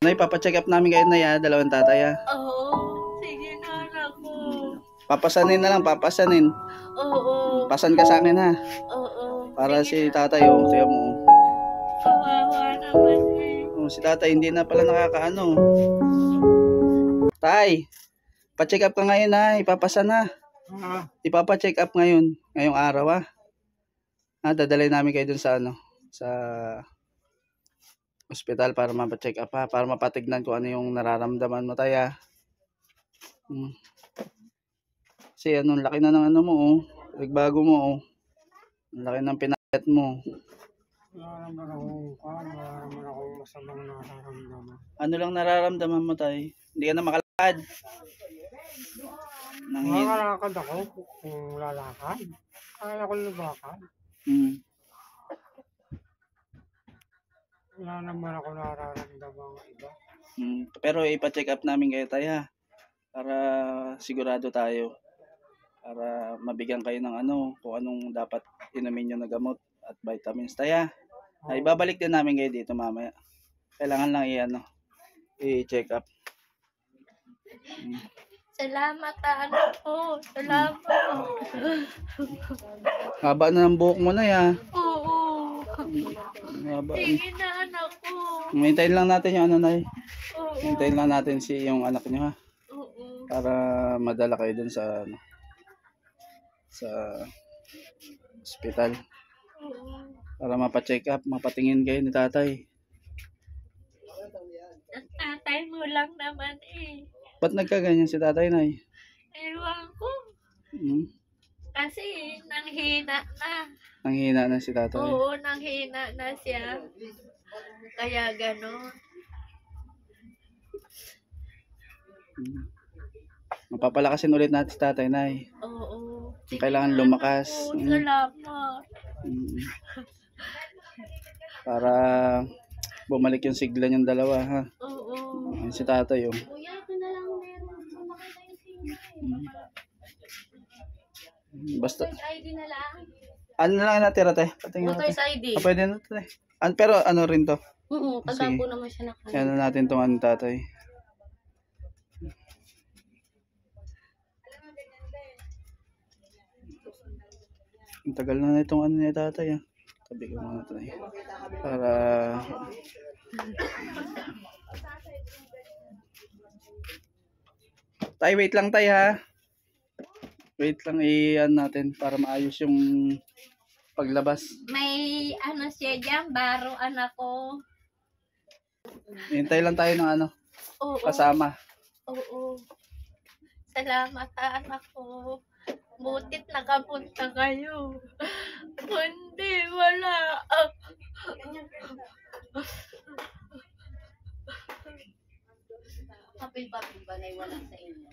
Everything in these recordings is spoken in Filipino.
Nay, papacheck up namin kayo na ya, dalawang tatay ha. Oo, sige na anak ko. Papasanin na lang, papasanin. Oo. Pasan ka sa akin ha. Oo. Para si sige tatay, oh, tiyan mo. Kawawa naman eh. Oh, si tatay hindi na pala nakakaano. Tay, pa-check up ka ngayon ha, ipapasa na. Ipapa-check up ngayon, ngayong araw ha. Dadalhin namin kayo dun sa ano, sa ospital para mapa-check up ha, para mapatignan kung ano yung nararamdaman mo tay ha. Kasi anong laki na ng ano mo oh, nagbago mo oh. Ang laki ng pinayat mo. Wala naman akong masamang nararamdaman. Ano lang nararamdaman mo tay? Hindi ka na makalakad. Makakalakad ako kung lalakad. Kaya ko lumakad. Wala naman ako nararamdaman iba. Pero ipa-check up namin kayo tayo ha. Para sigurado tayo. Para mabigyan kayo ng ano, kung anong dapat inumin nyo na gamot at vitamins tayo. Ibabalik din namin kayo dito mamaya. Kailangan lang i-check up. Salamat anak ko. Salamat. Haba na ng buhok mo na ya. Oo. Haba. Sige na anak ko. Hintayin lang natin yung ano na Oo. Hintayin lang natin yung anak nyo ha. Oo. Para madala kayo dun sa ano, sa hospital. Oo. Para mapa-check up, mapatingin kayo ni tatay. Ang tatay mo lang naman eh. Ba't nagkaganyan si tatay na Ewan ko. Kasi nanghina na. Nanghina na si tatay. Oo, nanghina na siya. Kaya gano'n. Mapapalakasin ulit natin si tatay na Oo. Kailangan lumakas. Oo, salamat. Para bumalik yung sigla yung dalawa ha. Oo. Ayan si tatay oh. Kuya, ito na lang meron. Makita yung singit. Basta ID na lang. ano na lang natira tayo. Patingin natin. Motor's ID. Pwede na tayo. Pero ano rin to. Taga po naman siya nakaya. Kaya na natin itong ano tatay. Ang tagal na itong ano ni tatay ah. Tabi ko muna tayo. Para tay, wait lang tayo ha. Wait lang i-ano natin para maayos yung paglabas. May ano siya dyan, baro anak ko. Hintay lang tayo ng ano, Oo. kasama. Oo. Salamat anak ko. Butit nakapunta kayo. Kundi wala. Papel-papel ba na wala sa inyo?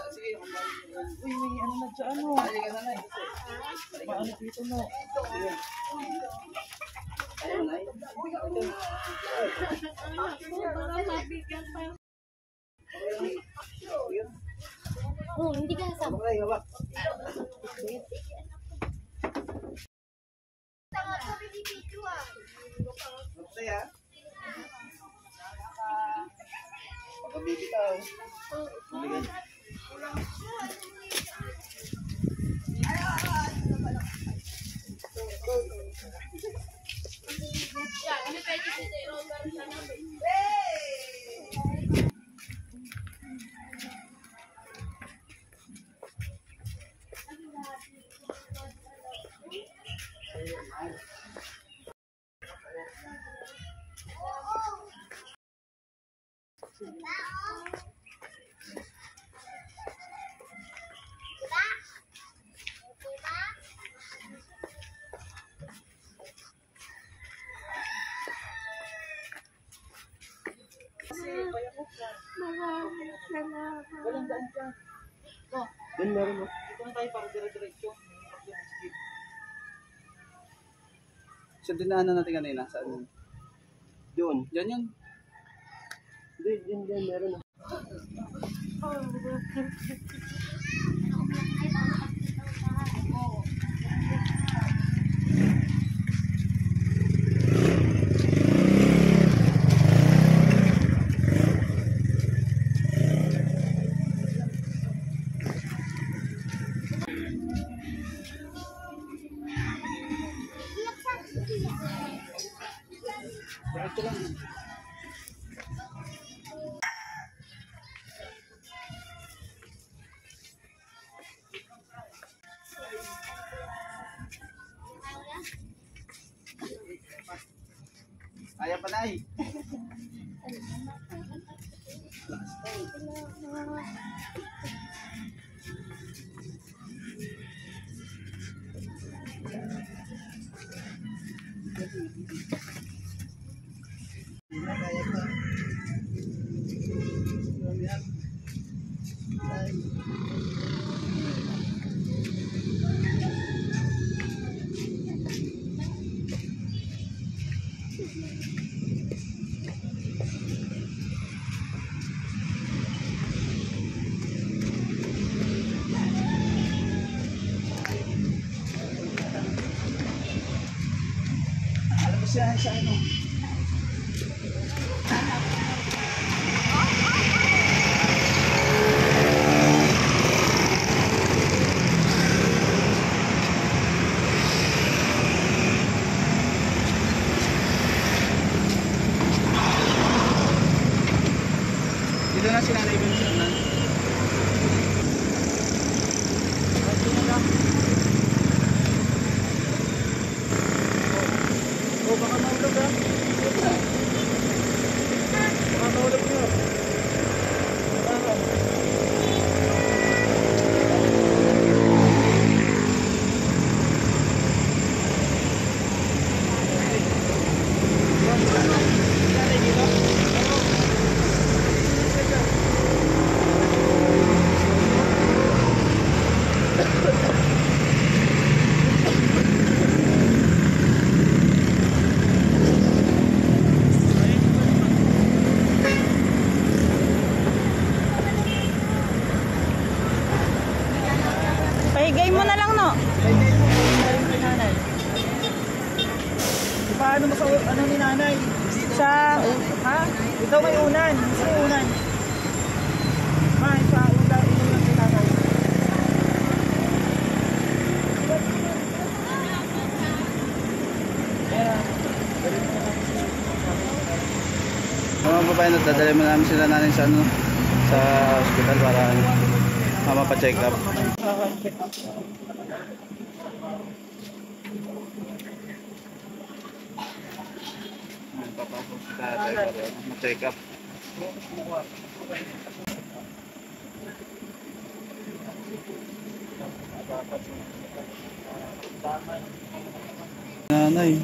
Sige, uy, may ano na dyan, ano? Halika na, Nay. Paano dito, no? Ayun, Nay. Oh, hindi ka nasama. Ay, hawak. Saya. Pagkabibitaw. Halika. Maraming salamat. Walang daan ka. Oh, doon meron mo. Dito na tayo para dire-diretso. Sa dinaanan natin kanina, saan yun? Doon. Diyan yun. Hindi, diyan meron. Diretso lang. Kaya pa na eh. Kaya pa. Alam mo siya sa ano? Dito na si Nanay Vincent na. Oh, baka maulog ha. Baka maulog nyo. Baka. Paigay mo na lang, no? Paano mo sa ano ni nanay? Sa... Ha? Ikaw may unan. Isa may unan. Ma, isa unan si nanay. Mga babae, dadalhin mo namin sila nanin sa ano, sa hospital para ano, mapacheck up. Papasok sa tatay para ma-check up. Nanay.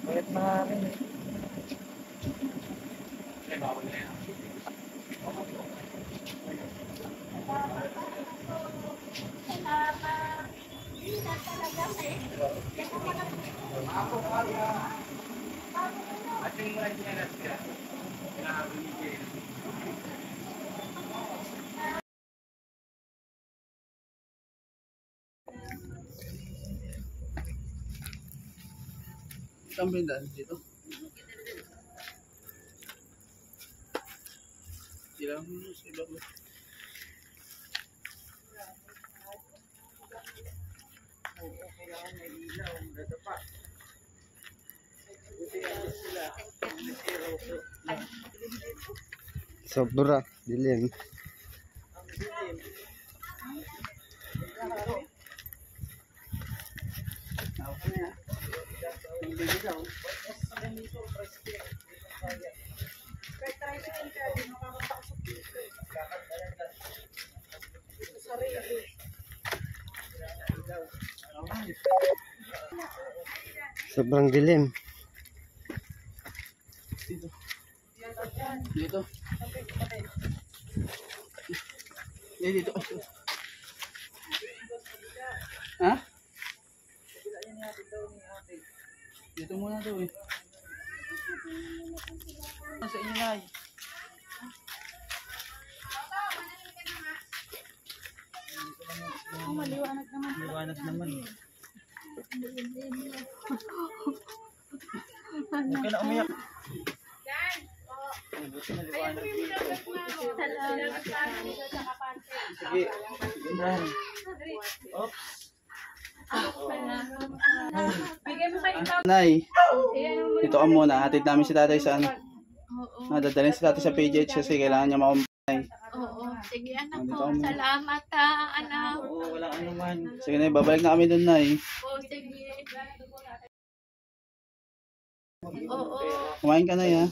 Kahit maraming. Saan ba yung daan dito? Ilang sa iba mo. Sobra, dilim. Sobrang dilim. Dito. Dito. Ha? Dito muna daw eh. Sa inyo na eh. Maliwanag naman. Maliwanag naman eh. Huwag ka na umiyak. Buti maliwanag dito. Sige. Sige na. Oops. Bigay mo kay ikaw. Nay, Ayan mo. dito ka muna. Hatid namin si tatay sa ano. Oo. Dadalhin si tatay sa PGH kasi kailangan niya makumpay. Oo. Sige anak Nandito ko. ka muna. Salamat ha, anak. Oo, walang anuman. Sige na, babalik na kami doon, Nay. Oo, sige. Oo. Kumain ka na, ya.